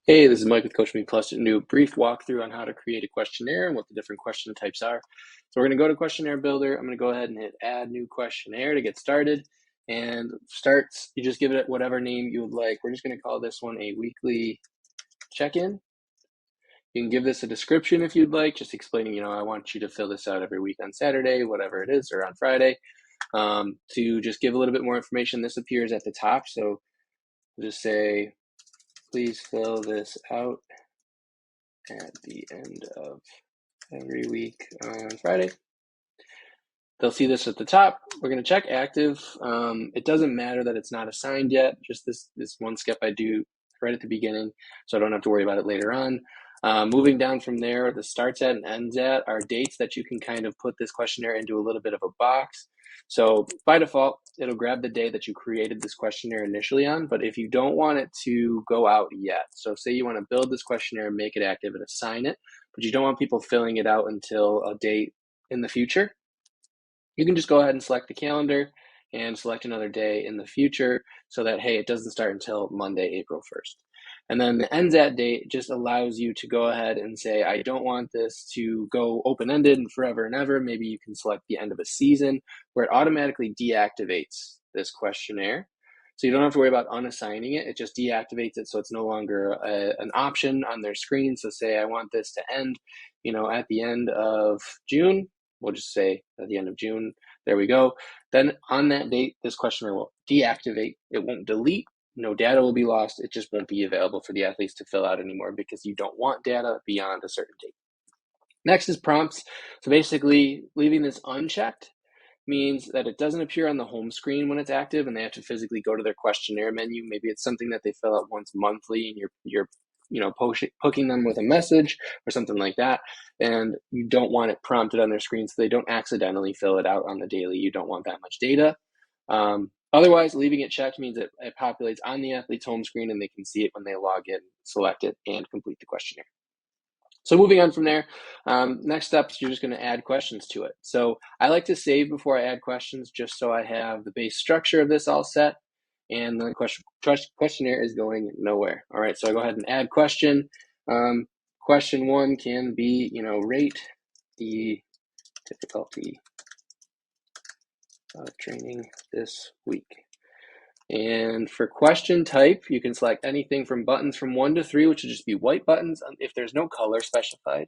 Hey, this is Mike with CoachMePlus to do a brief walkthrough on how to create a questionnaire and what the different question types are. So we're going to go to Questionnaire Builder. I'm going to go ahead and hit Add New Questionnaire to get started. And starts, you just give it whatever name you would like. We're just going to call this one a weekly check-in. You can give this a description if you'd like, just explaining, I want you to fill this out every week on Saturday, whatever it is, or on Friday. To just give a little bit more information, this appears at the top. So we'll just say, please fill this out at the end of every week on Friday. They'll see this at the top. We're going to check active. It doesn't matter that it's not assigned yet. Just this one step I do right at the beginning, so I don't have to worry about it later on. Moving down from there, the starts at and ends at are dates that you can kind of put this questionnaire into a little bit of a box. So by default, it'll grab the day that you created this questionnaire initially on, but if you don't want it to go out yet, so say you want to build this questionnaire, make it active and assign it, but you don't want people filling it out until a date in the future, you can just go ahead and select the calendar and select another day in the future so that, hey, it doesn't start until Monday, April 1st. And then the ends at date just allows you to go ahead and say, I don't want this to go open-ended and forever and ever. Maybe you can select the end of a season where it automatically deactivates this questionnaire. So you don't have to worry about unassigning it. It just deactivates it so it's no longer an option on their screen. So say I want this to end, at the end of June. We'll just say at the end of June. There we go. Then on that date, this questionnaire will deactivate. It won't delete. No data will be lost. It just won't be available for the athletes to fill out anymore because you don't want data beyond a certain date. Next is prompts. So basically, leaving this unchecked means that it doesn't appear on the home screen when it's active and they have to physically go to their questionnaire menu. Maybe it's something that they fill out once monthly and you're poking them with a message or something like that, and you don't want it prompted on their screen so they don't accidentally fill it out on the daily. You don't want that much data. Otherwise, leaving it checked means it populates on the athlete's home screen and they can see it when they log in, select it, and complete the questionnaire. So moving on from there, next steps, you're just going to add questions to it. So I like to save before I add questions just so I have the base structure of this all set, and the questionnaire is going nowhere. All right, so I go ahead and add question. Question one can be, rate the difficulty of training this week. And for question type, you can select anything from buttons from 1 to 3, which will just be white buttons. If there's no color specified,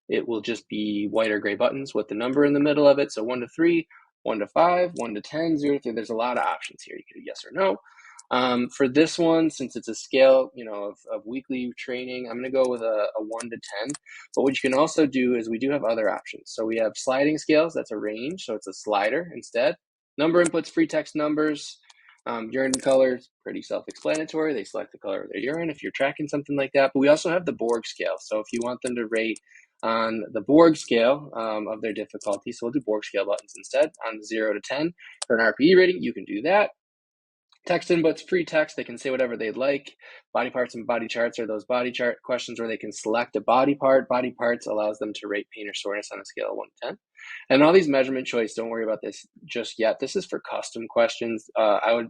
it will just be white or gray buttons with the number in the middle of it. So 1 to 3, 1 to 5, 1 to 10, 0 to 3. There's a lot of options here. You can do yes or no. For this one, since it's a scale, of weekly training, I'm going to go with a 1 to 10. But what you can also do is we do have other options. So we have sliding scales. That's a range. So it's a slider instead. Number inputs, free text numbers. Urine colors, pretty self-explanatory. They select the color of their urine if you're tracking something like that. But we also have the Borg scale. So if you want them to rate on the Borg scale of their difficulty, so we'll do Borg scale buttons instead, on 0 to 10 for an RPE rating, you can do that. Text inputs, free text, they can say whatever they'd like. Body parts and body charts are those body chart questions where they can select a body part. Body parts allows them to rate pain or soreness on a scale of 1 to 10. And all these measurement choice, don't worry about this just yet. This is for custom questions. I would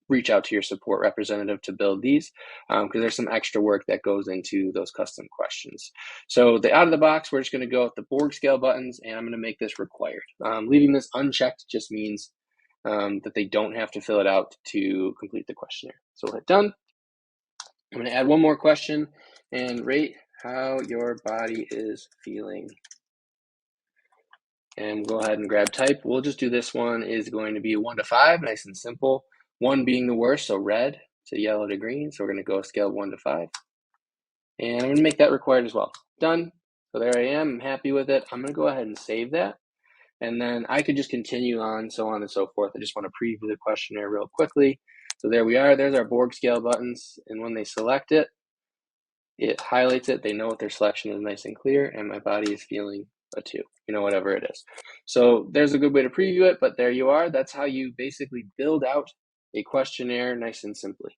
reach out to your support representative to build these because there's some extra work that goes into those custom questions. So out of the box, we're just going to go with the Borg scale buttons, and I'm going to make this required. Leaving this unchecked just means that they don't have to fill it out to complete the questionnaire. So we'll hit done. I'm going to add one more question and rate how your body is feeling. And go ahead and grab type. We'll just do this one is going to be 1 to 5, nice and simple. 1 being the worst, so red to yellow to green. So we're going to go scale 1 to 5. And I'm going to make that required as well. Done. So there I am. I'm happy with it. I'm going to go ahead and save that. And then I could just continue on, so on and so forth. I just want to preview the questionnaire real quickly. So there we are. There's our Borg scale buttons. And when they select it, it highlights it. They know what their selection is nice and clear. And my body is feeling a 2, whatever it is. So there's a good way to preview it. But there you are. That's how you basically build out a questionnaire nice and simply.